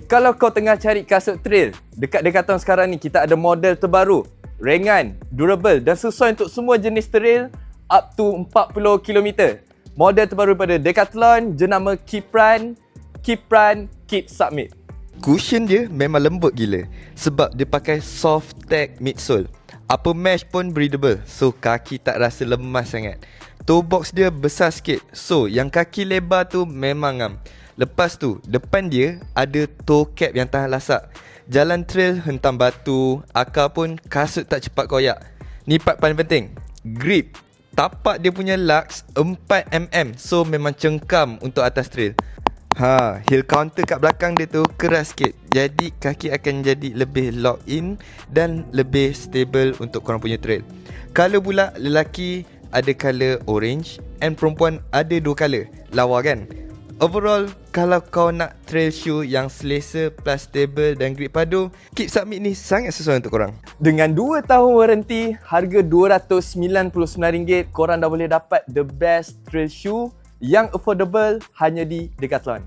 Kalau kau tengah cari kasut trail, dekat Decathlon sekarang ni kita ada model terbaru, ringan, durable dan sesuai untuk semua jenis trail up to 40 km. Model terbaru pada Decathlon jenama Keep Run, Keep Submit. Cushion dia memang lembut gila sebab dia pakai soft tech midsole. Upper mesh pun breathable, so kaki tak rasa lemas sangat. Toe box dia besar sikit, so yang kaki lebar tu memang ngam. Lepas tu, depan dia ada toe cap yang tahan lasak. Jalan trail hentam batu, akar pun kasut tak cepat koyak. Ni part paling penting, grip. Tapak dia punya lux 4mm, so memang cengkam untuk atas trail. Heel counter kat belakang dia tu keras sikit, jadi kaki akan jadi lebih lock in dan lebih stable untuk korang punya trail. Color pula, lelaki ada color orange and perempuan ada 2 color. Lawa kan? Overall, kalau kau nak trail shoe yang selesa plus stable dan grip padu, Keep Submit ni sangat sesuai untuk korang. Dengan 2 tahun waranti, harga RM299, korang dah boleh dapat the best trail shoe yang affordable hanya di Decathlon.